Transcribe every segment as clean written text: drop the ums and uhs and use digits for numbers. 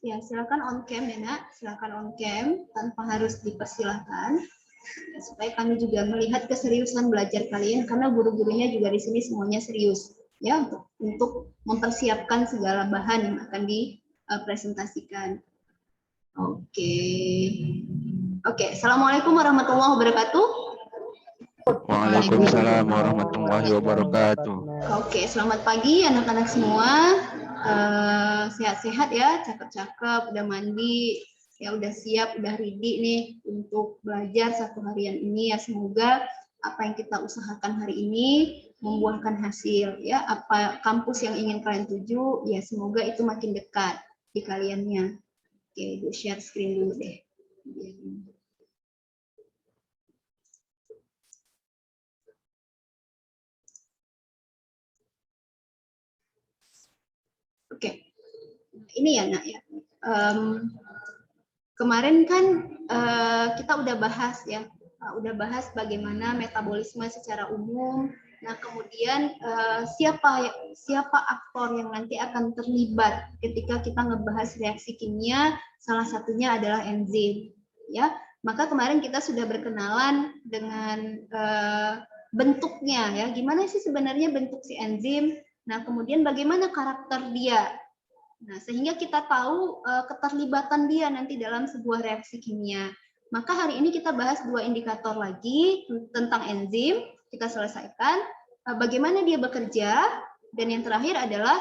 Ya, silakan on cam ya, Nak. Silakan on cam tanpa harus dipersilahkan. Ya, supaya kami juga melihat keseriusan belajar kalian karena guru-gurunya juga di sini semuanya serius ya untuk mempersiapkan segala bahan yang akan dipresentasikan. Oke. Oke, Assalamualaikum warahmatullahi wabarakatuh. Waalaikumsalam warahmatullahi wabarakatuh. Oke, selamat pagi anak-anak semua. Sehat-sehat ya, cakep-cakep, udah mandi, ya udah siap, udah ready nih untuk belajar satu harian ini ya. Semoga apa yang kita usahakan hari ini membuahkan hasil ya. Apa kampus yang ingin kalian tuju ya, semoga itu makin dekat di kaliannya. Oke, Ibu share screen dulu deh. Oke, ini ya Nak ya. Kemarin kan kita udah bahas ya, udah bahas bagaimana metabolisme secara umum. Nah kemudian siapa aktor yang nanti akan terlibat ketika kita ngebahas reaksi kimia, salah satunya adalah enzim. Ya, maka kemarin kita sudah berkenalan dengan bentuknya ya, gimana sih sebenarnya bentuk si enzim. Nah kemudian bagaimana karakter dia. Nah, sehingga kita tahu keterlibatan dia nanti dalam sebuah reaksi kimia. Maka hari ini kita bahas dua indikator lagi tentang enzim. Kita selesaikan bagaimana dia bekerja, dan yang terakhir adalah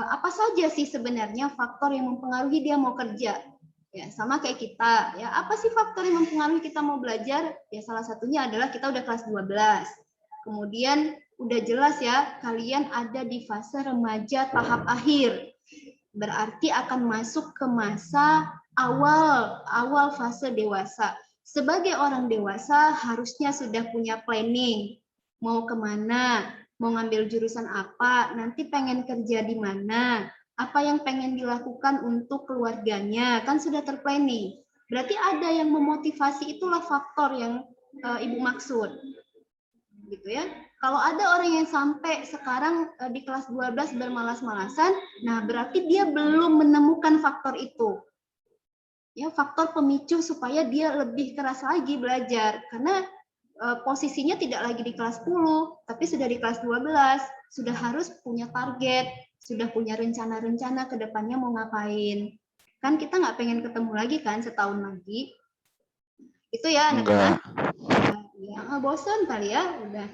apa saja sih sebenarnya faktor yang mempengaruhi dia mau kerja. Ya, sama kayak kita. Ya, apa sih faktor yang mempengaruhi kita mau belajar? Ya, salah satunya adalah kita udah kelas 12. Kemudian udah jelas ya, kalian ada di fase remaja tahap akhir. Berarti akan masuk ke masa awal fase dewasa. Sebagai orang dewasa harusnya sudah punya planning, mau kemana, mau ngambil jurusan apa, nanti pengen kerja di mana, apa yang pengen dilakukan untuk keluarganya, kan sudah terplanning. Berarti ada yang memotivasi, itulah faktor yang Ibu maksud. Gitu ya. Kalau ada orang yang sampai sekarang di kelas 12 bermalas-malasan, nah berarti dia belum menemukan faktor itu. Ya, faktor pemicu supaya dia lebih keras lagi belajar. Karena posisinya tidak lagi di kelas 10, tapi sudah di kelas 12. Sudah harus punya target, sudah punya rencana-rencana ke depannya mau ngapain. Kan kita nggak pengen ketemu lagi kan setahun lagi. Itu ya anak-anak. Ya, bosan kali ya, udah.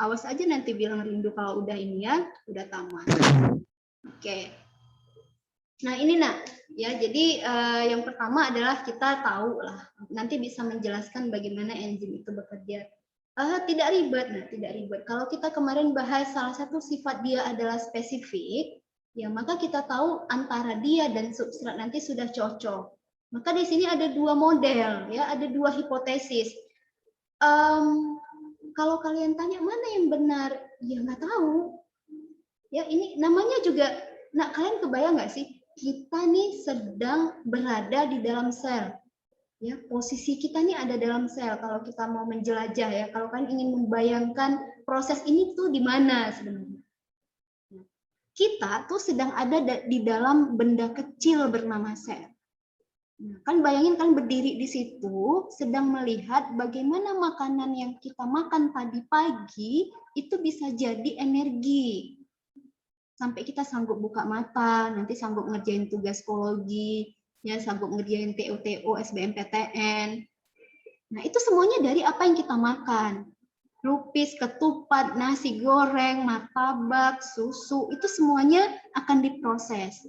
Awas aja nanti bilang rindu kalau udah ini ya, udah tamat. Oke. Nah ini Nak, ya jadi yang pertama adalah kita tahu lah, nanti bisa menjelaskan bagaimana enzim itu bekerja. Tidak ribet, nah tidak ribet. Kalau kita kemarin bahas salah satu sifat dia adalah spesifik, ya maka kita tahu antara dia dan substrat nanti sudah cocok. Maka di sini ada dua model, ya ada dua hipotesis. Kalau kalian tanya mana yang benar, ya nggak tahu. Ya ini namanya juga, nah kalian kebayang nggak sih, kita nih sedang berada di dalam sel. Ya posisi kita nih ada dalam sel. Kalau kita mau menjelajah ya, kalau kalian ingin membayangkan proses ini tuh di mana sebenarnya. Kita tuh sedang ada di dalam benda kecil bernama sel. Nah, kan bayangin kan berdiri di situ sedang melihat bagaimana makanan yang kita makan tadi pagi itu bisa jadi energi. Sampai kita sanggup buka mata, nanti sanggup ngerjain tugas psikologi, ya sanggup ngerjain TU, SBMPTN. Nah, itu semuanya dari apa yang kita makan. Lupis, ketupat, nasi goreng, martabak, susu, itu semuanya akan diproses.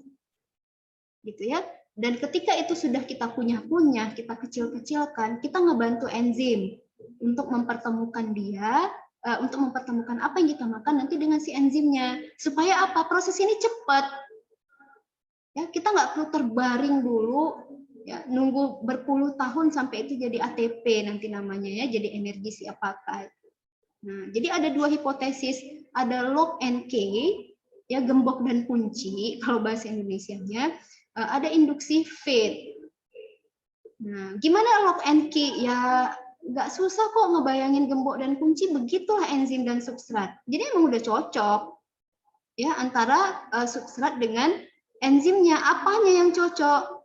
Gitu ya. Dan ketika itu sudah kita punya-punya, kita kecil-kecilkan, kita ngebantu enzim untuk mempertemukan dia, untuk mempertemukan apa yang kita makan nanti dengan si enzimnya. Supaya apa? Proses ini cepat. Ya, kita nggak perlu terbaring dulu, ya, nunggu berpuluh tahun sampai itu jadi ATP nanti namanya ya, jadi energi siap pakai. Nah, jadi ada dua hipotesis, ada lock and key, ya gembok dan kunci kalau bahasa Indonesianya. Ada induksi feed. Nah, gimana lock and key? Ya, nggak susah kok ngebayangin gembok dan kunci, begitulah enzim dan substrat. Jadi emang udah cocok ya antara substrat dengan enzimnya apanya yang cocok?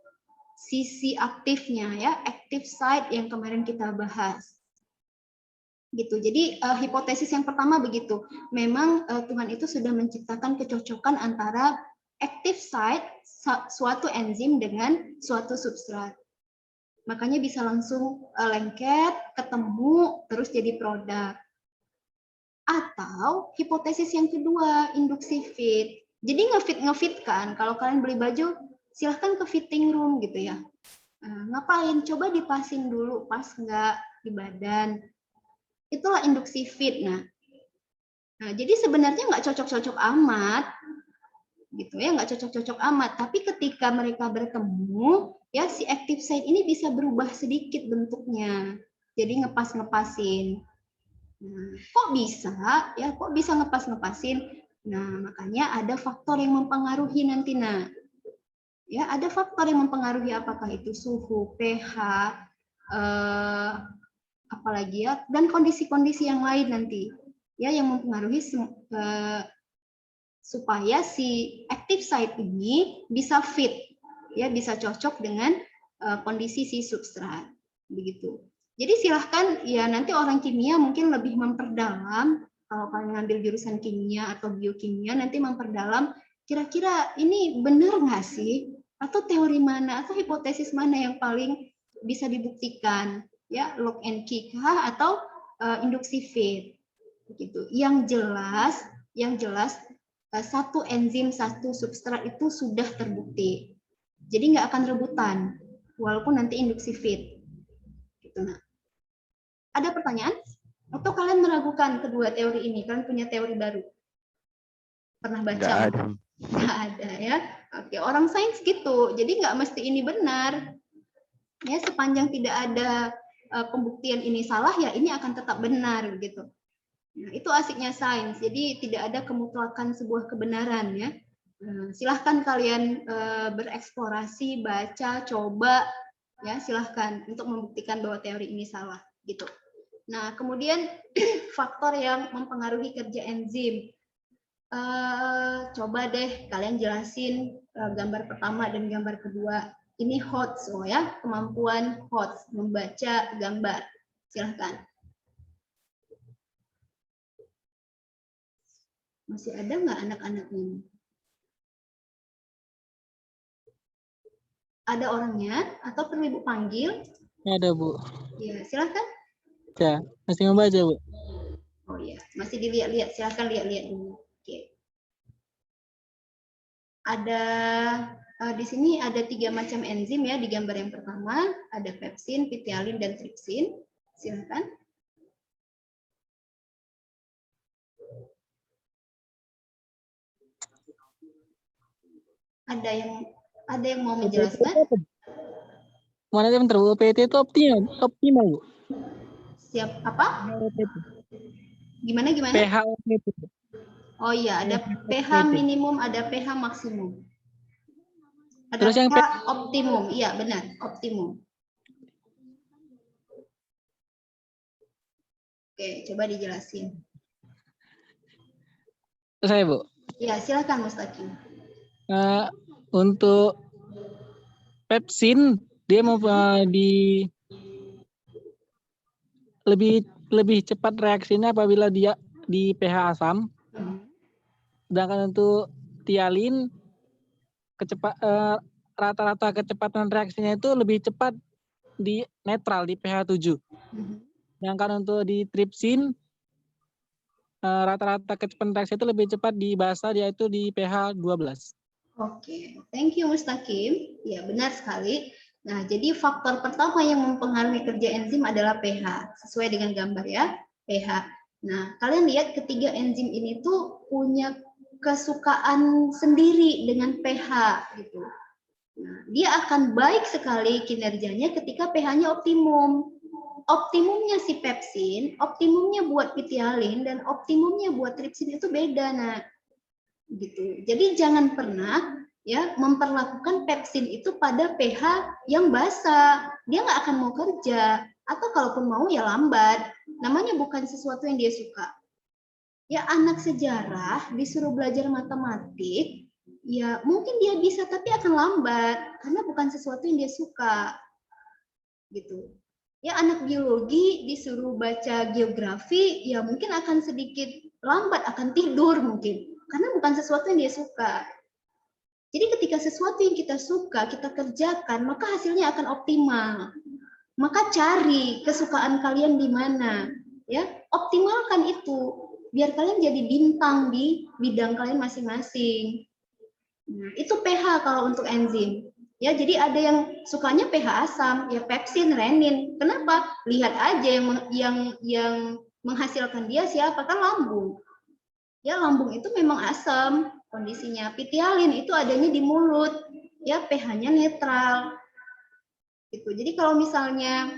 Sisi aktifnya ya, active site yang kemarin kita bahas. Gitu. Jadi hipotesis yang pertama begitu. Memang Tuhan itu sudah menciptakan kecocokan antara active site suatu enzim dengan suatu substrat. Makanya bisa langsung lengket, ketemu, terus jadi produk. Atau hipotesis yang kedua, induksi fit. Jadi ngefit kan, kalau kalian beli baju, silahkan ke fitting room gitu ya. Ngapain? Coba dipasin dulu, pas nggak di badan. Itulah induksi fit. Nah, jadi sebenarnya nggak cocok-cocok amat, gitu ya, nggak cocok-cocok amat. Tapi ketika mereka bertemu, ya si active site ini bisa berubah sedikit bentuknya. Jadi ngepas-ngepasin. Nah, kok bisa? Ya, kok bisa ngepas-ngepasin? Nah, makanya ada faktor yang mempengaruhi nanti. Nah, ya ada faktor yang mempengaruhi, apakah itu suhu, pH, apalagi ya, dan kondisi-kondisi yang lain nanti. Ya, yang mempengaruhi supaya si active site ini bisa fit, ya bisa cocok dengan kondisi si substrat, begitu. Jadi silahkan ya, nanti orang kimia mungkin lebih memperdalam, kalau kalian ngambil jurusan kimia atau biokimia, nanti memperdalam kira-kira ini benar nggak sih, atau teori mana atau hipotesis mana yang paling bisa dibuktikan, ya lock and key kah atau induksi fit, begitu. Yang jelas satu enzim, satu substrat itu sudah terbukti. Jadi nggak akan rebutan, walaupun nanti induksi fit. Gitu. Nah, ada pertanyaan? Atau kalian meragukan kedua teori ini? Kalian punya teori baru? Pernah baca? Nggak ada. Nggak ada ya. Oke, orang sains gitu. Jadi nggak mesti ini benar. Ya, sepanjang tidak ada pembuktian ini salah, ya ini akan tetap benar gitu. Nah, itu asiknya sains. Jadi tidak ada kemutlakan sebuah kebenaran ya. Silahkan kalian bereksplorasi, baca, coba ya, silahkan untuk membuktikan bahwa teori ini salah gitu. Nah, kemudian faktor yang mempengaruhi kerja enzim. Coba deh kalian jelasin gambar pertama dan gambar kedua. Ini HOTS, ya, kemampuan HOTS membaca gambar. Silahkan. Masih ada nggak anak-anak ini? Ada orangnya atau perlu Ibu panggil? Ada, Bu. Ya, silahkan. Ya, masih membaca, Bu. Oh iya, masih dilihat-lihat. Silahkan lihat-lihat dulu. Oke. Ada di sini ada 3 macam enzim ya di gambar yang pertama. Ada pepsin, pitialin, dan tripsin. Silahkan. Ada yang mau menjelaskan? Mana yang bentar, Bu? OPT itu optimal, Bu. Siap apa? Gimana? pH OPT. Oh iya, ada pH minimum, ada pH maksimum. Ada Terus yang pH optimum. Iya, benar, optimum. Oke, coba dijelasin. Saya, Bu. Ya, silakan Mustaqim. Untuk pepsin dia mau lebih cepat reaksinya apabila dia di pH asam. Sedangkan untuk tialin rata-rata kecepatan reaksinya itu lebih cepat di netral di pH 7. Sedangkan untuk di tripsin rata-rata kecepatan reaksi itu lebih cepat di basa, yaitu di pH 12. Oke, thank you Mustaqim. Ya, benar sekali. Nah, jadi faktor pertama yang mempengaruhi kerja enzim adalah pH. Sesuai dengan gambar ya, pH. Nah, kalian lihat ketiga enzim ini tuh punya kesukaan sendiri dengan pH gitu. Nah, dia akan baik sekali kinerjanya ketika pH-nya optimum. Optimumnya si pepsin, optimumnya buat pitialin, dan optimumnya buat tripsin itu beda. Nah, gitu. Jadi jangan pernah ya memperlakukan pepsin itu pada pH yang basa. Dia nggak akan mau kerja, atau kalaupun mau ya lambat. Namanya bukan sesuatu yang dia suka. Ya, anak sejarah disuruh belajar matematik, ya mungkin dia bisa tapi akan lambat karena bukan sesuatu yang dia suka gitu. Ya anak biologi disuruh baca geografi ya mungkin akan sedikit lambat, akan tidur mungkin karena bukan sesuatu yang dia suka. Jadi ketika sesuatu yang kita suka kita kerjakan maka hasilnya akan optimal. Maka cari kesukaan kalian di mana, ya optimalkan itu biar kalian jadi bintang di bidang kalian masing-masing. Nah, itu pH kalau untuk enzim. Ya, jadi ada yang sukanya pH asam, ya pepsin, renin. Kenapa? Lihat aja yang menghasilkan dia siapa, kan lambung. Ya, lambung itu memang asam kondisinya. Pitialin itu adanya di mulut. Ya, pH-nya netral. Gitu. Jadi kalau misalnya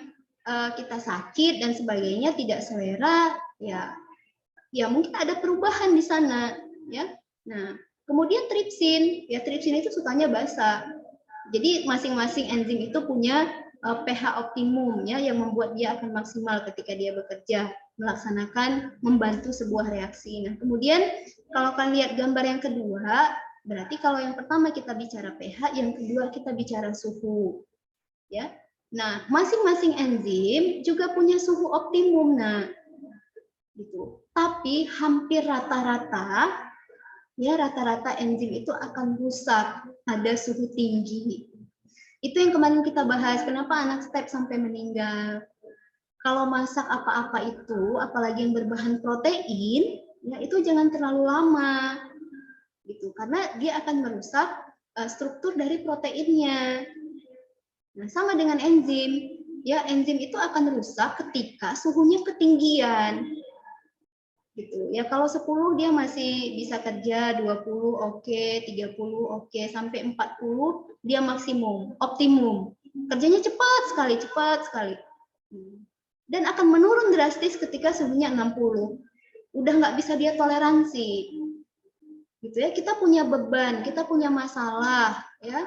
kita sakit dan sebagainya tidak selera, ya mungkin ada perubahan di sana, ya. Nah, kemudian tripsin, ya tripsin itu sukanya basah. Jadi masing-masing enzim itu punya pH optimum ya yang membuat dia akan maksimal ketika dia bekerja melaksanakan membantu sebuah reaksi. Nah, kemudian kalau kalian lihat gambar yang kedua, berarti kalau yang pertama kita bicara pH, yang kedua kita bicara suhu. Ya. Nah, masing-masing enzim juga punya suhu optimum. Nah, gitu. Tapi hampir rata-rata ya rata-rata enzim itu akan rusak pada suhu tinggi. Itu yang kemarin kita bahas, kenapa anak step sampai meninggal. Kalau masak apa-apa itu, apalagi yang berbahan protein, ya itu jangan terlalu lama. Gitu, karena dia akan merusak struktur dari proteinnya. Nah, sama dengan enzim. Ya, enzim itu akan rusak ketika suhunya ketinggian. Gitu. Ya, kalau 10 dia masih bisa kerja, 20 oke, 30 oke, sampai 40 dia maksimum, optimum. Kerjanya cepat sekali. Dan akan menurun drastis ketika suhunya 60. Udah nggak bisa dia toleransi. Gitu ya, kita punya beban, kita punya masalah, ya.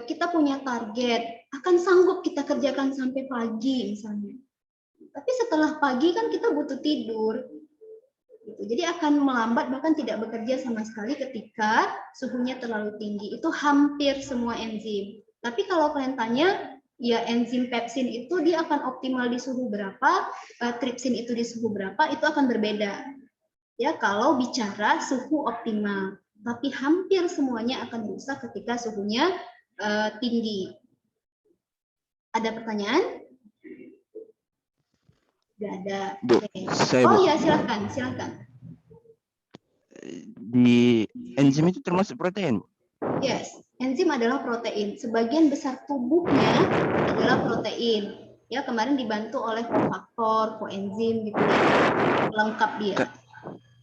Kita punya target, akan sanggup kita kerjakan sampai pagi misalnya. Tapi setelah pagi kan kita butuh tidur. Gitu. Jadi akan melambat bahkan tidak bekerja sama sekali ketika suhunya terlalu tinggi. Itu hampir semua enzim. Tapi kalau kalian tanya, ya enzim pepsin itu dia akan optimal di suhu berapa, tripsin itu di suhu berapa, itu akan berbeda. Ya kalau bicara suhu optimal. Tapi hampir semuanya akan rusak ketika suhunya tinggi. Ada pertanyaan? Tidak ada. Bu, saya Oh Bu. ya, silakan. Di enzim itu termasuk protein? Yes, enzim adalah protein. Sebagian besar tubuhnya adalah protein. Ya, kemarin dibantu oleh kofaktor, koenzim gitu ya. Lengkap dia.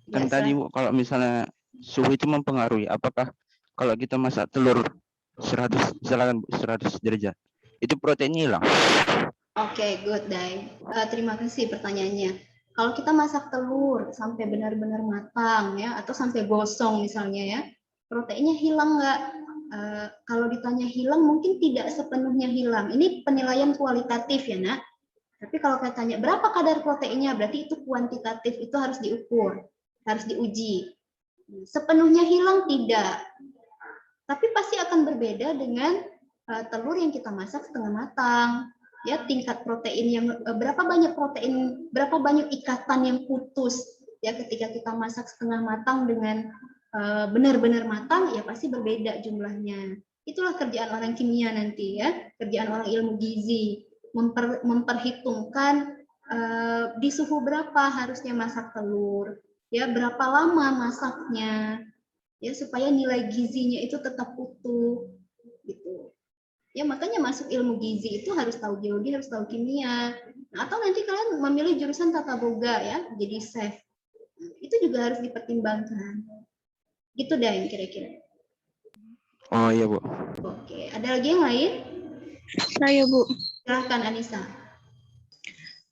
Kan tadi Bu, kalau misalnya suhu itu mempengaruhi, apakah kalau kita masak telur 100 misalkan 100 derajat, itu proteinnya hilang? Oke, good, Dai. Terima kasih pertanyaannya. Kalau kita masak telur sampai benar-benar matang ya, atau sampai gosong misalnya ya, proteinnya hilang nggak? Kalau ditanya hilang, mungkin tidak sepenuhnya hilang. Ini penilaian kualitatif ya, Nak. Tapi kalau kita tanya berapa kadar proteinnya, berarti itu kuantitatif, itu harus diukur, harus diuji. Sepenuhnya hilang tidak. Tapi pasti akan berbeda dengan telur yang kita masak setengah matang. Ya, tingkat protein yang berapa banyak ikatan yang putus ya ketika kita masak setengah matang dengan benar-benar matang ya pasti berbeda jumlahnya. Itulah kerjaan orang kimia nanti ya, kerjaan orang ilmu gizi, memperhitungkan di suhu berapa harusnya masak telur, ya berapa lama masaknya, ya supaya nilai gizinya itu tetap utuh gitu. Ya makanya masuk ilmu gizi itu harus tahu biologi, harus tahu kimia. Nah, atau nanti kalian memilih jurusan tata boga ya, jadi chef. Itu juga harus dipertimbangkan. Gitu deh kira-kira. Oh iya Bu. Oke, ada lagi yang lain? Saya Bu. Silahkan Anissa.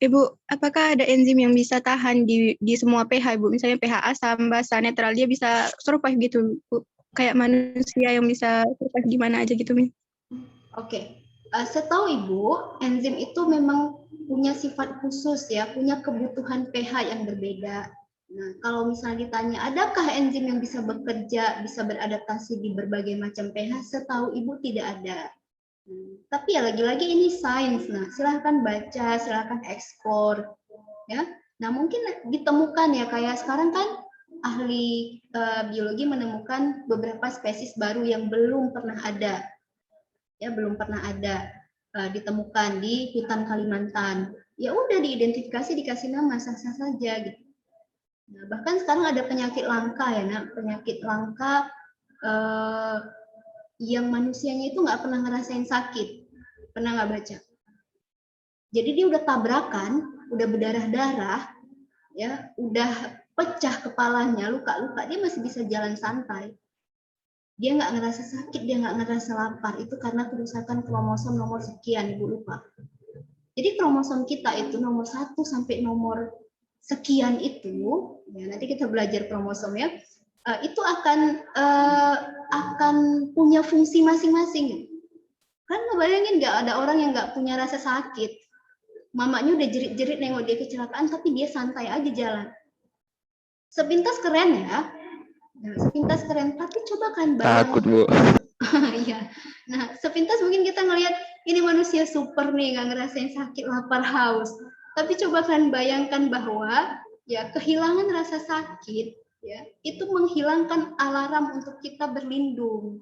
Ibu, apakah ada enzim yang bisa tahan di semua pH, Bu? Misalnya pH asam, basa, netral, dia bisa survive gitu, Bu? Kayak manusia yang bisa survive di mana aja gitu, Mi? Oke, setahu Ibu, enzim itu memang punya sifat khusus ya, punya kebutuhan pH yang berbeda. Nah, kalau misalnya ditanya, adakah enzim yang bisa bekerja, bisa beradaptasi di berbagai macam pH? Setahu Ibu tidak ada. Tapi ya lagi-lagi ini sains. Nah, silahkan baca, silahkan eksplor. Ya. Nah, mungkin ditemukan ya, kayak sekarang kan ahli biologi menemukan beberapa spesies baru yang belum pernah ada. Ya, belum pernah ada ditemukan di hutan Kalimantan. Ya udah diidentifikasi, dikasih nama, sah-sah saja gitu. Nah, bahkan sekarang ada penyakit langka ya, penyakit langka yang manusianya itu nggak pernah ngerasain sakit. Pernah nggak baca? Jadi dia udah tabrakan, udah berdarah-darah, ya, udah pecah kepalanya, luka-luka, dia masih bisa jalan santai. Dia nggak ngerasa sakit, dia nggak ngerasa lapar. Itu karena kerusakan kromosom nomor sekian, Ibu lupa. Jadi kromosom kita itu nomor 1 sampai nomor sekian itu, ya, nanti kita belajar kromosom ya, itu akan punya fungsi masing-masing. Kan ngebayangin nggak ada orang yang nggak punya rasa sakit, mamanya udah jerit-jerit nengok dia kecelakaan, tapi dia santai aja jalan. Sepintas keren ya, sepintas keren. Tapi coba kan bayangin. Takut, Bu. Iya. Nah, sepintas mungkin kita ngelihat ini manusia super nih, nggak ngerasain sakit, lapar, haus. Tapi coba kan bayangkan bahwa ya kehilangan rasa sakit ya itu menghilangkan alarm untuk kita berlindung.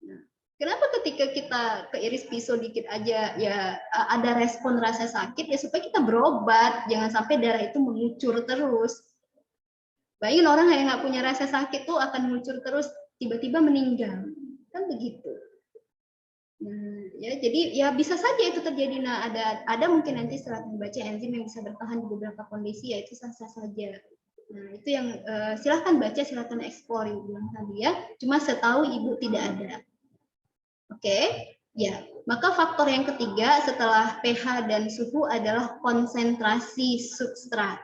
Nah, kenapa ketika kita keiris pisau dikit aja ya ada respon rasa sakit ya supaya kita berobat, jangan sampai darah itu mengucur terus. Bayangin orang yang nggak punya rasa sakit tuh akan mengucur terus, tiba-tiba meninggal, kan begitu. Nah, ya jadi ya bisa saja itu terjadi. Nah, ada mungkin nanti setelah membaca enzim yang bisa bertahan di beberapa kondisi, ya itu sah-sah saja. Nah, itu yang silahkan baca, silahkan eksplor Ibu bilang tadi ya. Cuma setahu Ibu tidak ada. Oke, ya. Maka faktor yang ketiga setelah pH dan suhu adalah konsentrasi substrat.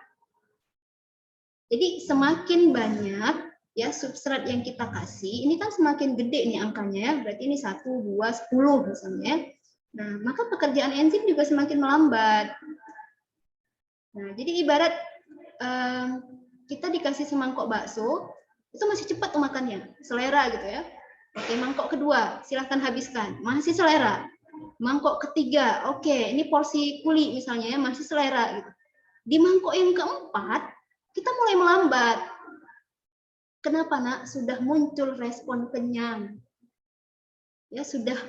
Jadi semakin banyak ya substrat yang kita kasih, ini kan semakin gede nih angkanya ya, berarti ini 1, 2, 10 misalnya. Nah, maka pekerjaan enzim juga semakin melambat. Nah, jadi ibarat kita dikasih semangkok bakso, itu masih cepat tuh makannya, selera gitu ya. Oke, mangkok kedua, silahkan habiskan, masih selera. Mangkok ketiga, oke, ini porsi kuli misalnya ya, masih selera gitu. Di mangkok yang keempat, kita mulai melambat. Kenapa, Nak? Sudah muncul respon kenyang. Ya,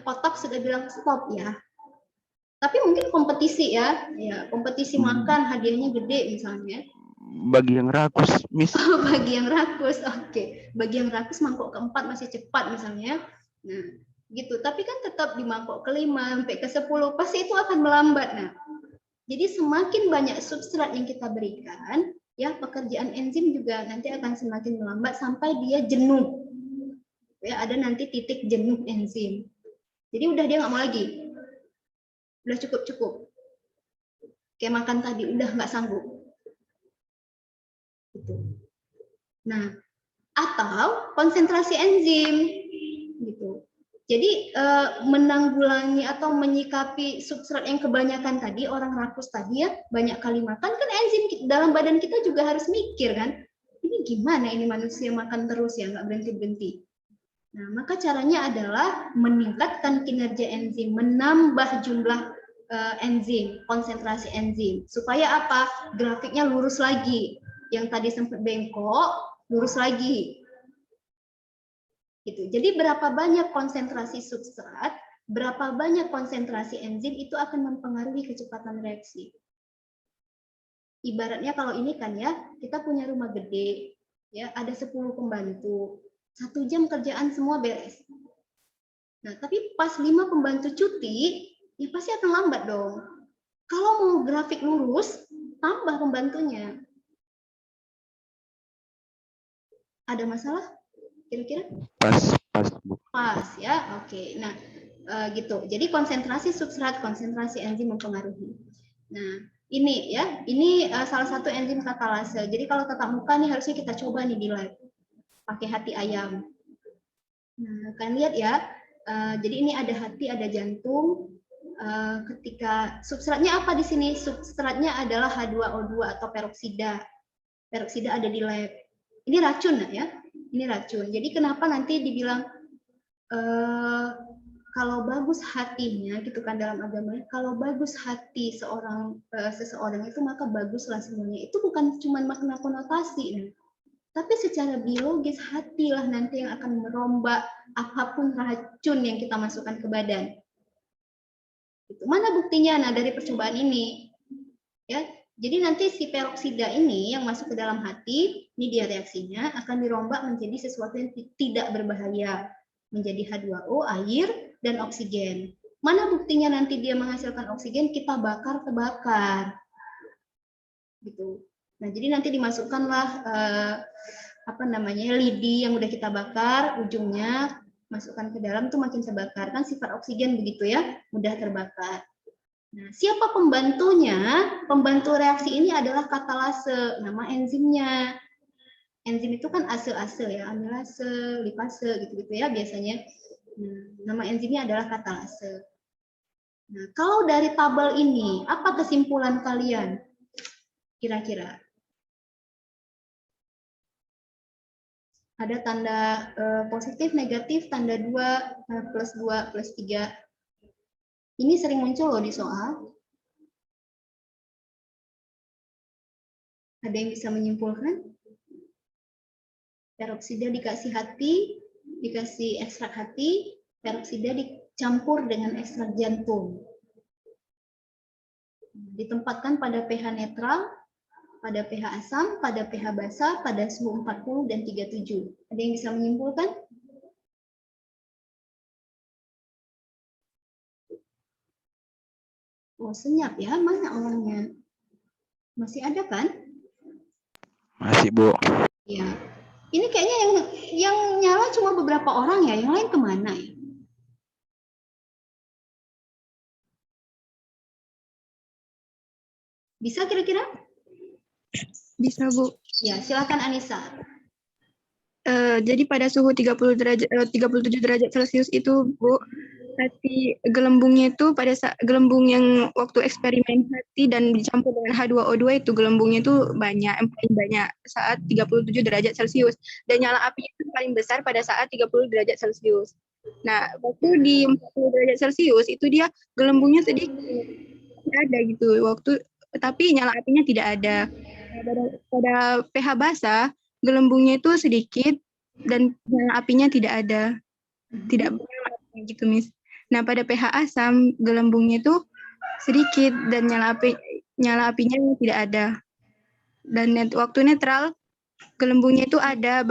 otak sudah bilang stop ya. Tapi mungkin kompetisi ya, kompetisi makan hadiahnya gede misalnya. Bagi yang rakus, Miss. Oh, bagi yang rakus, oke. Bagi yang rakus mangkok keempat masih cepat misalnya. Nah, gitu. Tapi kan tetap di mangkok kelima sampai ke 10 pasti itu akan melambat. Nah, jadi semakin banyak substrat yang kita berikan, ya pekerjaan enzim juga nanti akan semakin melambat sampai dia jenuh. Ya, ada nanti titik jenuh enzim. Jadi udah dia nggak mau lagi. Udah cukup. Kayak makan tadi, udah nggak sanggup. Gitu. Nah, atau konsentrasi enzim gitu. Jadi menanggulangi atau menyikapi substrat yang kebanyakan tadi, orang rakus tadi ya, banyak kali makan, kan enzim dalam badan kita juga harus mikir kan, ini gimana ini manusia makan terus ya, nggak berhenti-berhenti. Nah, maka caranya adalah meningkatkan kinerja enzim, menambah jumlah enzim, konsentrasi enzim, supaya apa? Grafiknya lurus lagi. Yang tadi sempat bengkok, lurus lagi. Gitu. Jadi berapa banyak konsentrasi substrat, berapa banyak konsentrasi enzim itu akan mempengaruhi kecepatan reaksi. Ibaratnya kalau ini kan ya, kita punya rumah gede, ya ada 10 pembantu, 1 jam kerjaan semua beres. Nah, tapi pas 5 pembantu cuti, ya pasti akan lambat dong. Kalau mau grafik lurus, tambah pembantunya. Ada masalah? Kira-kira? Pas, Bu. Pas ya, oke. Nah, gitu. Jadi konsentrasi substrat, konsentrasi enzim mempengaruhi. Nah, ini ya, ini salah satu enzim katalase. Jadi kalau tatap muka nih harusnya kita coba nih di lab. Pakai hati ayam. Nah, kalian lihat ya. Jadi ini ada hati, ada jantung. Ketika substratnya apa di sini? Substratnya adalah H2O2 atau peroksida. peroksida ada di lab. Ini racun ya, ini racun. Jadi kenapa nanti dibilang kalau bagus hatinya gitu kan dalam agama, kalau bagus hati seseorang itu maka baguslah semuanya. Itu bukan cuma makna konotasi, tapi secara biologis hatilah nanti yang akan merombak apapun racun yang kita masukkan ke badan. Mana buktinya? Nah, dari percobaan ini. Ya, jadi nanti si peroksida ini yang masuk ke dalam hati, ini dia reaksinya akan dirombak menjadi sesuatu yang tidak berbahaya, menjadi H2O, air, dan oksigen. Mana buktinya nanti dia menghasilkan oksigen? Kita bakar. Gitu. Nah, jadi nanti dimasukkanlah lidi yang udah kita bakar, ujungnya masukkan ke dalam tuh makin terbakar. Kan sifat oksigen begitu ya, mudah terbakar. Nah, siapa pembantunya? Pembantu reaksi ini adalah katalase, nama enzimnya. Enzim itu kan ase-ase ya, amilase, lipase gitu-gitu ya biasanya. Nah, nama enzimnya adalah katalase. Nah, kalau dari tabel ini, apa kesimpulan kalian? Kira-kira? Ada tanda positif, negatif, tanda 2, plus 2, plus 3. Ini sering muncul loh di soal. Ada yang bisa menyimpulkan? Peroksida dikasih hati, dikasih ekstrak hati, peroksida dicampur dengan ekstrak jantung. Ditempatkan pada pH netral, pada pH asam, pada pH basa, pada suhu 40 dan 37. Ada yang bisa menyimpulkan? Oh, senyap ya. Mana orangnya? Masih ada kan? Masih, Bu. Ya. Ini kayaknya yang nyala cuma beberapa orang ya. Yang lain kemana ya? Bisa kira-kira? Bisa, Bu. Ya, silakan Anissa. Jadi pada suhu 37 derajat Celcius itu, Bu, hati gelembungnya itu gelembung yang waktu eksperimen hati dan dicampur dengan H2O2 itu gelembungnya itu yang paling banyak saat 37 derajat Celcius. Dan nyala apinya itu paling besar pada saat 30 derajat Celcius. Nah, waktu di 40 derajat Celcius itu dia gelembungnya sedikit ada gitu tapi nyala apinya tidak ada. Pada pH basa gelembungnya itu sedikit dan nyala apinya tidak ada. Tidak banyak gitu, Miss. Nah, pada pH asam gelembungnya itu sedikit dan nyala apinya tidak ada. Dan waktu netral gelembungnya itu ada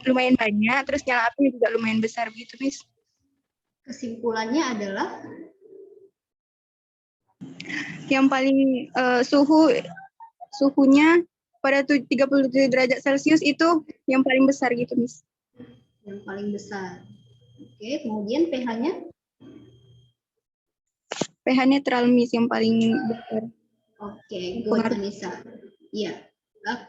lumayan banyak, terus nyala apinya juga lumayan besar begitu, Miss. Kesimpulannya adalah yang paling suhunya pada 37 derajat Celcius itu yang paling besar gitu, Miss. Yang paling besar. Oke, kemudian pH-nya? pH netral, Miss, yang paling besar. Oke, good, Anissa. Iya.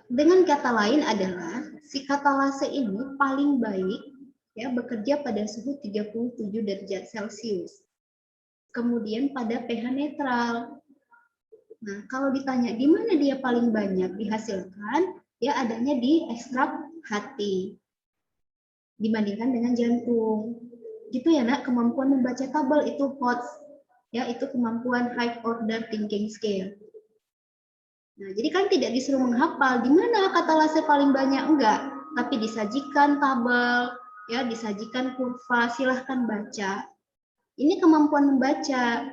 Dengan kata lain adalah si katalase ini paling baik ya bekerja pada suhu 37 derajat Celcius. Kemudian pada pH netral. Nah, kalau ditanya di mana dia paling banyak dihasilkan, ya adanya di ekstrak hati dibandingkan dengan jantung. Gitu ya, Nak, kemampuan membaca tabel itu HOTS. Ya, itu kemampuan high order thinking skill. Nah, jadi kan tidak disuruh menghafal di mana katalase paling banyak, enggak, tapi disajikan tabel, ya, disajikan kurva, silahkan baca. Ini kemampuan membaca.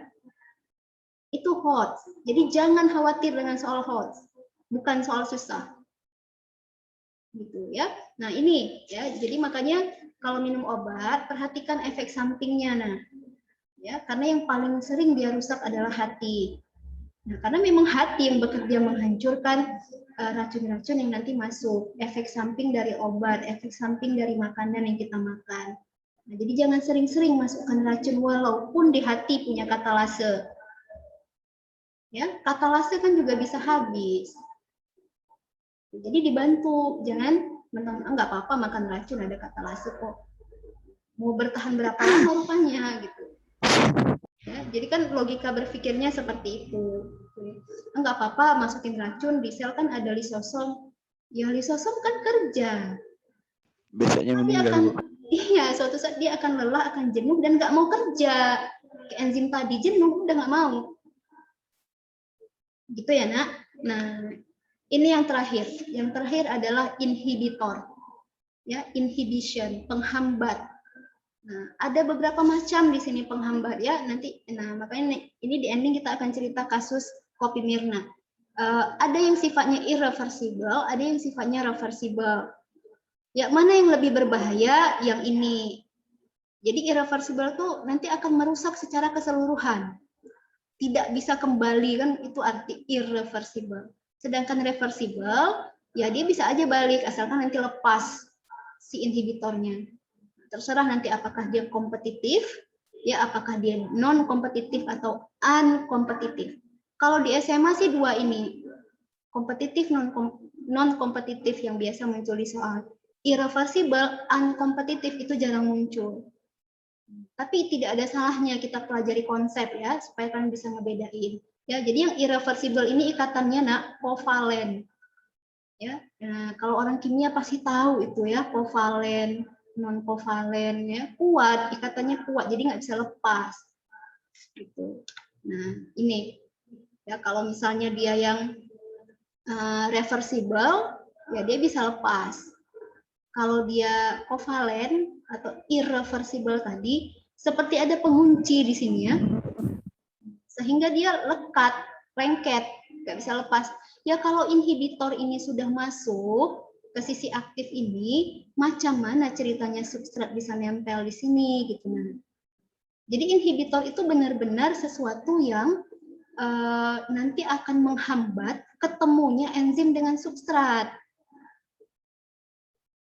Itu HOTS. Jadi jangan khawatir dengan soal HOTS. Bukan soal susah. Gitu ya. Nah, ini ya. Jadi makanya kalau minum obat perhatikan efek sampingnya. Nah, ya, karena yang paling sering dia rusak adalah hati. Nah, karena memang hati yang bekerja menghancurkan racun-racun yang nanti masuk, efek samping dari obat, efek samping dari makanan yang kita makan. Nah, jadi jangan sering-sering masukkan racun walaupun di hati punya katalase. Ya, katalase kan juga bisa habis. Jadi dibantu, jangan mentang-mentang nggak apa-apa makan racun ada katalase kok. Mau bertahan berapa lama rupanya gitu. Ya, jadi kan logika berpikirnya seperti itu. Enggak apa-apa masukin racun di sel kan ada lisosom Ya lisosom kan kerja. Besoknya Dia meninggal, akan, Bu. iya, suatu saat dia akan lelah, akan jenuh dan nggak mau kerja. Enzim tadi jenuh, udah nggak mau. Gitu ya, Nak. Nah, ini yang terakhir. Yang terakhir adalah inhibitor. Ya, inhibition, penghambat. Nah, ada beberapa macam di sini penghambat ya. Nanti, nah makanya ini di ending kita akan cerita kasus kopi Mirna. Ada yang sifatnya irreversible, ada yang sifatnya reversible. Ya, mana yang lebih berbahaya? Yang ini. Jadi irreversible tuh nanti akan merusak secara keseluruhan. Tidak bisa kembali, kan itu arti irreversible. Sedangkan reversible, ya dia bisa aja balik asalkan nanti lepas si inhibitornya. Terserah nanti apakah dia kompetitif, ya apakah dia non kompetitif atau unkompetitif. Kalau di SMA sih dua ini, kompetitif non kompetitif yang biasa muncul di soal. Irreversible, unkompetitif itu jarang muncul. Tapi tidak ada salahnya kita pelajari konsep ya, supaya kalian bisa ngebedain. Ya, jadi yang irreversible ini ikatannya nak kovalen. Ya, nah, kalau orang kimia pasti tahu itu ya, kovalen, non kovalen ya, kuat, ikatannya kuat, jadi nggak bisa lepas. Gitu. Nah, ini ya kalau misalnya dia yang reversible, ya dia bisa lepas. Kalau dia kovalen atau irreversible tadi, seperti ada pengunci di sini ya, sehingga dia lekat, lengket, nggak bisa lepas. Ya kalau inhibitor ini sudah masuk ke sisi aktif ini, macam mana ceritanya substrat bisa nempel di sini gitu. Nah, jadi inhibitor itu benar-benar sesuatu yang nanti akan menghambat ketemunya enzim dengan substrat.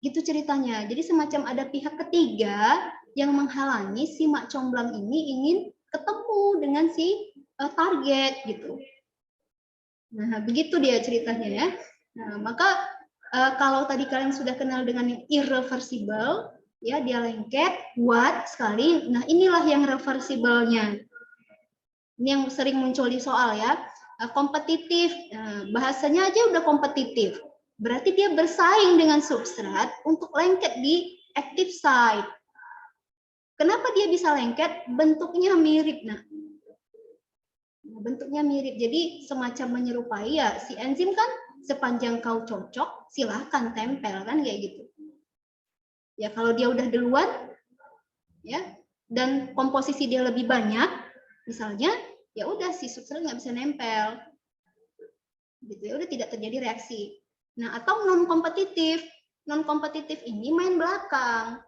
Gitu ceritanya. Jadi semacam ada pihak ketiga yang menghalangi si mak comblang ini ingin ketemu dengan si target gitu. Nah, begitu dia ceritanya ya. Nah, maka kalau tadi kalian sudah kenal dengan yang irreversible, ya dia lengket, kuat sekali. Nah, inilah yang reversible-nya. Ini yang sering muncul di soal ya. Kompetitif, bahasanya aja udah kompetitif. Berarti dia bersaing dengan substrat untuk lengket di active site. Kenapa dia bisa lengket? Bentuknya mirip. Nah, bentuknya mirip. Jadi semacam menyerupai ya. Si enzim kan sepanjang kau cocok, silahkan tempel kan kayak gitu. Ya kalau dia udah duluan, ya, dan komposisi dia lebih banyak, misalnya, ya udah si substrat nggak bisa nempel. Gitu ya, udah tidak terjadi reaksi. Nah, atau non kompetitif. Non kompetitif ini main belakang.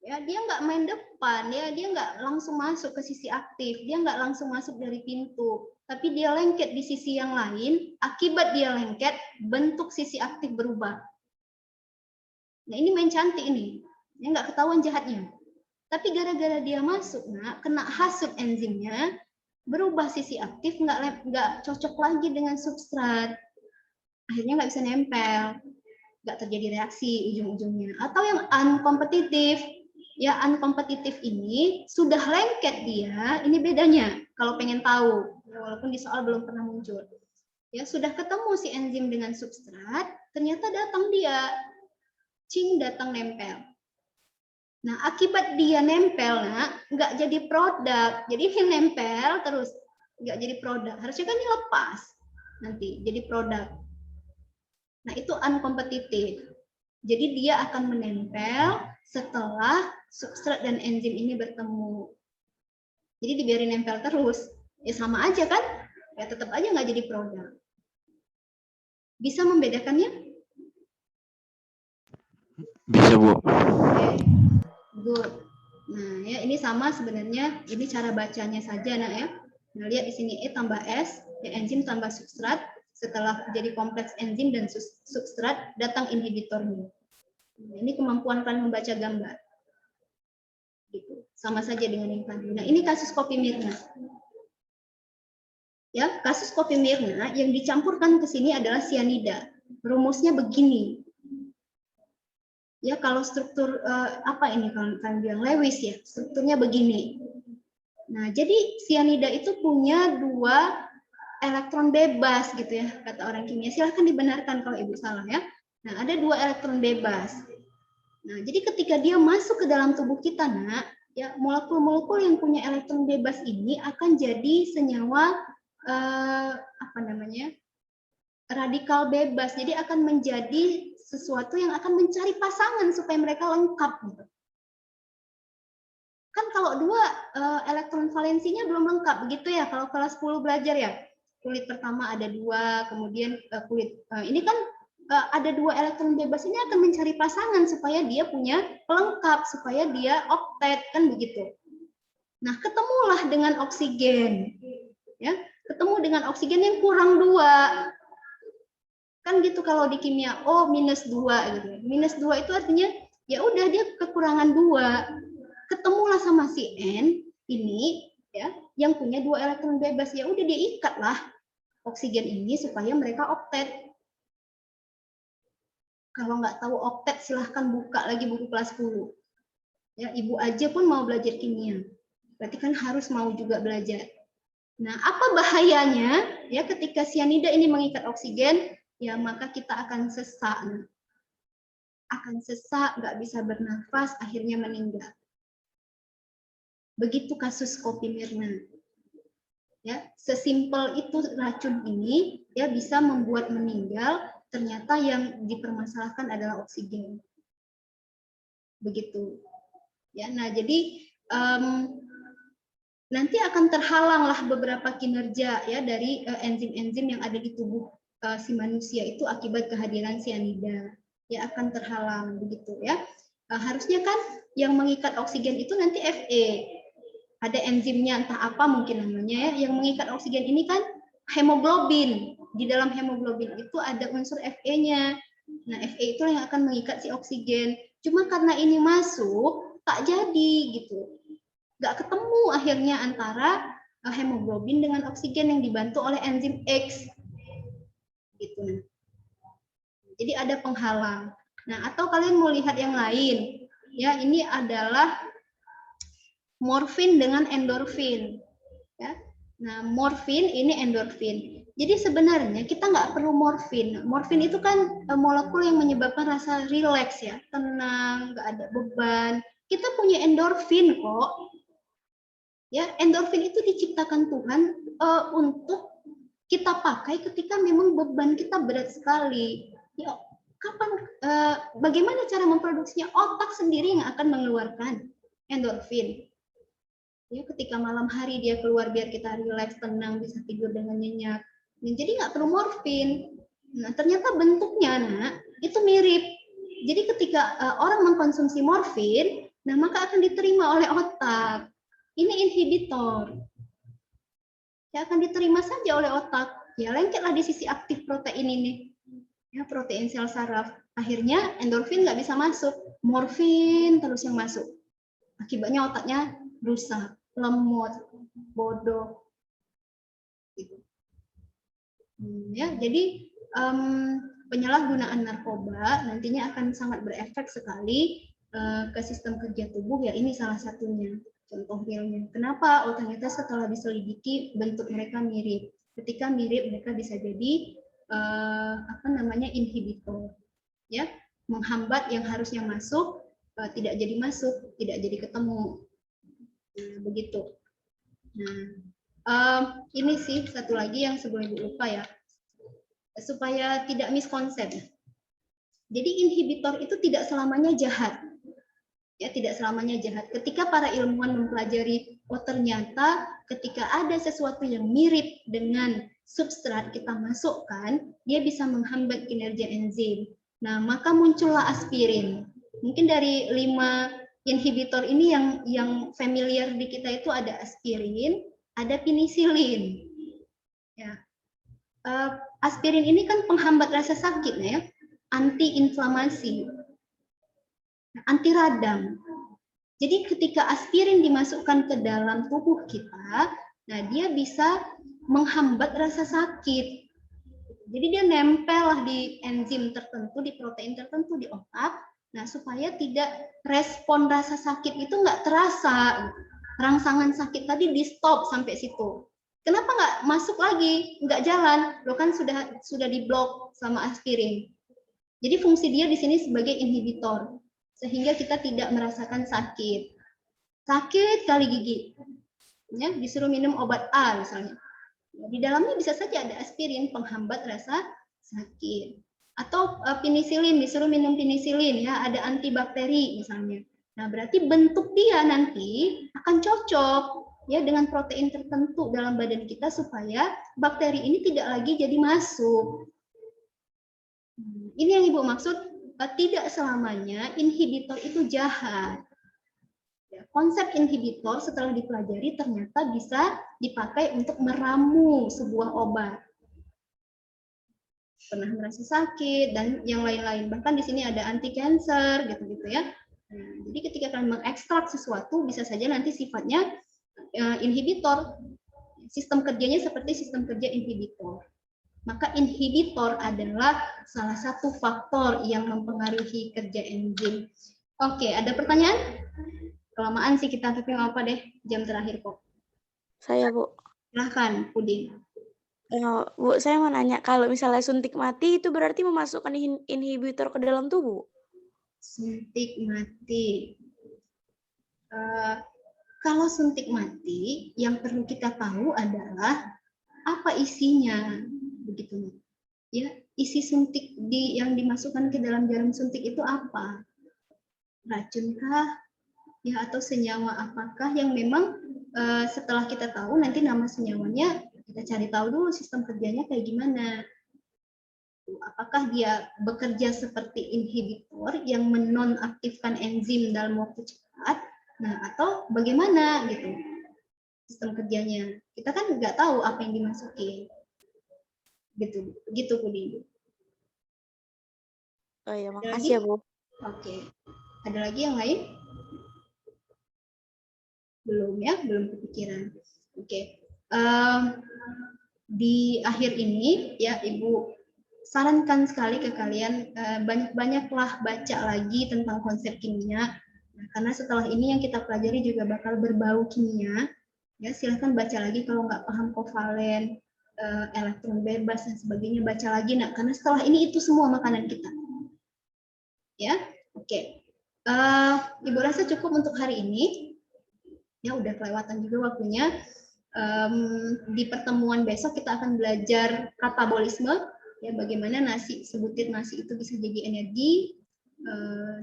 Ya, dia nggak main depan, ya dia nggak langsung masuk ke sisi aktif, dia nggak langsung masuk dari pintu, tapi dia lengket di sisi yang lain. Akibat dia lengket, bentuk sisi aktif berubah. Nah, ini main cantik ini, ya nggak ketahuan jahatnya. Tapi gara-gara dia masuk, nah, kena hasut enzimnya, berubah sisi aktif, nggak cocok lagi dengan substrat. Akhirnya nggak bisa nempel, nggak terjadi reaksi ujung-ujungnya. Atau yang unkompetitif, ya unkompetitif ini sudah lengket dia, ini bedanya kalau pengen tahu, walaupun di soal belum pernah muncul. Ya sudah ketemu si enzim dengan substrat, ternyata datang dia, cing datang nempel. Nah akibat dia nempel, nah nggak jadi produk, jadi ini nempel terus nggak jadi produk. Harusnya kan ini lepas nanti jadi produk. Nah, itu unkompetitif. Jadi dia akan menempel setelah substrat dan enzim ini bertemu. Jadi dibiarin nempel terus. Ya sama aja kan? Ya tetap aja nggak jadi produk. Bisa membedakannya? Bisa, Bu. Oke. Good. Nah, ya ini sama sebenarnya. Ini cara bacanya saja, nah ya. Nah, lihat di sini E tambah S, ya enzim tambah substrat. Setelah jadi kompleks enzim dan substrat, datang inhibitornya. Ini kemampuan kalian membaca gambar. Gitu. Sama saja dengan yang tadi. Nah, ini kasus kopi Mirna. Ya, kasus kopi Mirna yang dicampurkan ke sini adalah sianida. Rumusnya begini. Ya, kalau struktur apa ini kalau kalian bilang Lewis ya, strukturnya begini. Nah, jadi sianida itu punya 2 elektron bebas gitu ya, kata orang kimia. Silahkan dibenarkan kalau Ibu salah ya. Nah, ada 2 elektron bebas. Nah, jadi ketika dia masuk ke dalam tubuh kita, Nak, ya molekul-molekul yang punya elektron bebas ini akan jadi senyawa radikal bebas. Jadi akan menjadi sesuatu yang akan mencari pasangan supaya mereka lengkap gitu. Kan kalau 2 elektron valensinya belum lengkap begitu ya, kalau kelas 10 belajar ya. Kulit pertama ada 2, kemudian kulit ini kan ada 2 elektron bebas ini akan mencari pasangan supaya dia punya pelengkap, supaya dia oktet, kan begitu. Nah, ketemulah dengan oksigen, ya, ketemu dengan oksigen yang kurang 2, kan gitu kalau di kimia, oh -2 gitu. -2 itu artinya ya udah dia kekurangan 2, ketemulah sama si N ini, ya, yang punya 2 elektron bebas, ya udah dia ikatlah oksigen ini supaya mereka oktet. Kalau nggak tahu oktet, silahkan buka lagi buku kelas 10. Ya, ibu aja pun mau belajar kimia. Berarti kan harus mau juga belajar. Nah, apa bahayanya? Ya, ketika sianida ini mengikat oksigen, ya maka kita akan sesak. Akan sesak, nggak bisa bernafas, akhirnya meninggal. Begitu kasus Kopi Mirna. Ya, sesimpel itu racun ini ya bisa membuat meninggal. Ternyata yang dipermasalahkan adalah oksigen. Begitu. Ya, nah jadi nanti akan terhalanglah beberapa kinerja ya dari enzim-enzim yang ada di tubuh si manusia itu akibat kehadiran sianida. Ya akan terhalang begitu ya. Harusnya kan yang mengikat oksigen itu nanti Fe. Ada enzimnya entah apa mungkin namanya ya. Yang mengikat oksigen ini kan hemoglobin. Di dalam hemoglobin itu ada unsur Fe-nya. Nah, Fe itu yang akan mengikat si oksigen. Cuma karena ini masuk, tak jadi gitu. Nggak ketemu akhirnya antara hemoglobin dengan oksigen yang dibantu oleh enzim X. Gitu. Jadi ada penghalang. Nah, atau kalian mau lihat yang lain. Ya, ini adalah morfin dengan endorfin. Ya. Nah, morfin ini endorfin. Jadi sebenarnya kita nggak perlu morfin. Morfin itu kan molekul yang menyebabkan rasa rileks ya, tenang, nggak ada beban. Kita punya endorfin kok. Ya, endorfin itu diciptakan Tuhan untuk kita pakai ketika memang beban kita berat sekali. Ya, kapan? Bagaimana cara memproduksinya? Otak sendiri yang akan mengeluarkan endorfin. Ya, ketika malam hari dia keluar biar kita rileks, tenang, bisa tidur dengan nyenyak. Jadi nggak perlu morfin. Nah, ternyata bentuknya, Nak, itu mirip. Jadi ketika orang mengkonsumsi morfin, nah maka akan diterima oleh otak. Ini inhibitor. Ya akan diterima saja oleh otak. Ya lengketlah di sisi aktif protein ini. Ya, protein sel saraf. Akhirnya endorfin nggak bisa masuk. Morfin terus yang masuk. Akibatnya otaknya rusak, lemot, bodoh. Gitu. Ya, jadi penyalahgunaan narkoba nantinya akan sangat berefek sekali ke sistem kerja tubuh. Ya ini salah satunya. Contoh realnya. Kenapa? Oh ternyata setelah diselidiki bentuk mereka mirip. Ketika mirip mereka bisa jadi inhibitor, ya menghambat yang harusnya masuk tidak jadi masuk, tidak jadi ketemu. Nah, begitu. Nah, ini sih satu lagi yang sebelum lupa ya, supaya tidak miskonsep. Jadi inhibitor itu tidak selamanya jahat. Ya, tidak selamanya jahat. Ketika para ilmuwan mempelajari, oh ternyata ketika ada sesuatu yang mirip dengan substrat kita masukkan, dia bisa menghambat kinerja enzim. Nah, maka muncullah aspirin. Mungkin dari 5 inhibitor ini yang familiar di kita itu ada aspirin, ada penisilin. Ya. Aspirin ini kan penghambat rasa sakit ya, anti-inflamasi. Anti radang. Jadi ketika aspirin dimasukkan ke dalam tubuh kita, nah dia bisa menghambat rasa sakit. Jadi dia nempel lah di enzim tertentu, di protein tertentu di otak, nah supaya tidak respon rasa sakit itu nggak terasa. Rangsangan sakit tadi di stop sampai situ. Kenapa nggak masuk lagi, nggak jalan? Lo kan sudah diblok sama aspirin. Jadi fungsi dia di sini sebagai inhibitor, sehingga kita tidak merasakan sakit. Sakit kali gigi, ya, disuruh minum obat A misalnya. Di dalamnya bisa saja ada aspirin penghambat rasa sakit. Atau penisilin, disuruh minum penisilin, ya, ada antibakteri misalnya. Nah, berarti bentuk dia nanti akan cocok ya dengan protein tertentu dalam badan kita supaya bakteri ini tidak lagi jadi masuk. Ini yang Ibu maksud, tidak selamanya inhibitor itu jahat. Konsep inhibitor setelah dipelajari ternyata bisa dipakai untuk meramu sebuah obat. Pernah merasa sakit dan yang lain-lain. Bahkan di sini ada anti cancer gitu-gitu ya. Nah, jadi ketika kalian mengekstrak sesuatu bisa saja nanti sifatnya inhibitor. Sistem kerjanya seperti sistem kerja inhibitor. Maka inhibitor adalah salah satu faktor yang mempengaruhi kerja enzim. Oke, ada pertanyaan? Kelamaan sih kita, tapi apa deh, jam terakhir kok. Saya, Bu. Silahkan, Puding. Bu, saya mau nanya, kalau misalnya suntik mati itu berarti memasukkan inhibitor ke dalam tubuh? Suntik mati. Kalau suntik mati, yang perlu kita tahu adalah apa isinya, begitu. Ya, isi suntik yang dimasukkan ke dalam jarum suntik itu apa? Racunkah? Ya, atau senyawa apakah yang memang setelah kita tahu nanti nama senyawanya kita cari tahu dulu sistem kerjanya kayak gimana. Apakah dia bekerja seperti inhibitor yang menonaktifkan enzim dalam waktu cepat, nah atau bagaimana gitu sistem kerjanya. Kita kan nggak tahu apa yang dimasuki. Gitu Budi. Oh iya, makasih ya, Bu. Oke. Ada lagi yang lain? Belum ya, belum kepikiran. Oke. Di akhir ini ya Ibu sarankan sekali ke kalian banyak-banyaklah baca lagi tentang konsep kimia. Nah, karena setelah ini yang kita pelajari juga bakal berbau kimia. Ya, silahkan baca lagi kalau nggak paham kovalen, elektron bebas dan sebagainya, baca lagi. Nah, karena setelah ini itu semua makanan kita. Ya, oke. Ibu rasa cukup untuk hari ini. Ya, udah kelewatan juga waktunya. Di pertemuan besok kita akan belajar katabolisme, ya bagaimana sebutir nasi itu bisa jadi energi,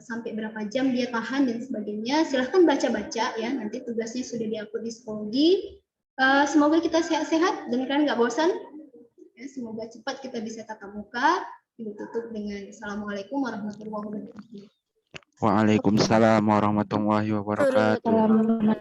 sampai berapa jam dia tahan dan sebagainya. Silahkan baca-baca ya, nanti tugasnya sudah diupload di psikologi. Semoga kita sehat-sehat dan kalian nggak bosan. Ya, semoga cepat kita bisa tatap muka. Ibu tutup dengan Assalamualaikum warahmatullahi wabarakatuh. Waalaikumsalam warahmatullahi wabarakatuh. Assalamualaikum.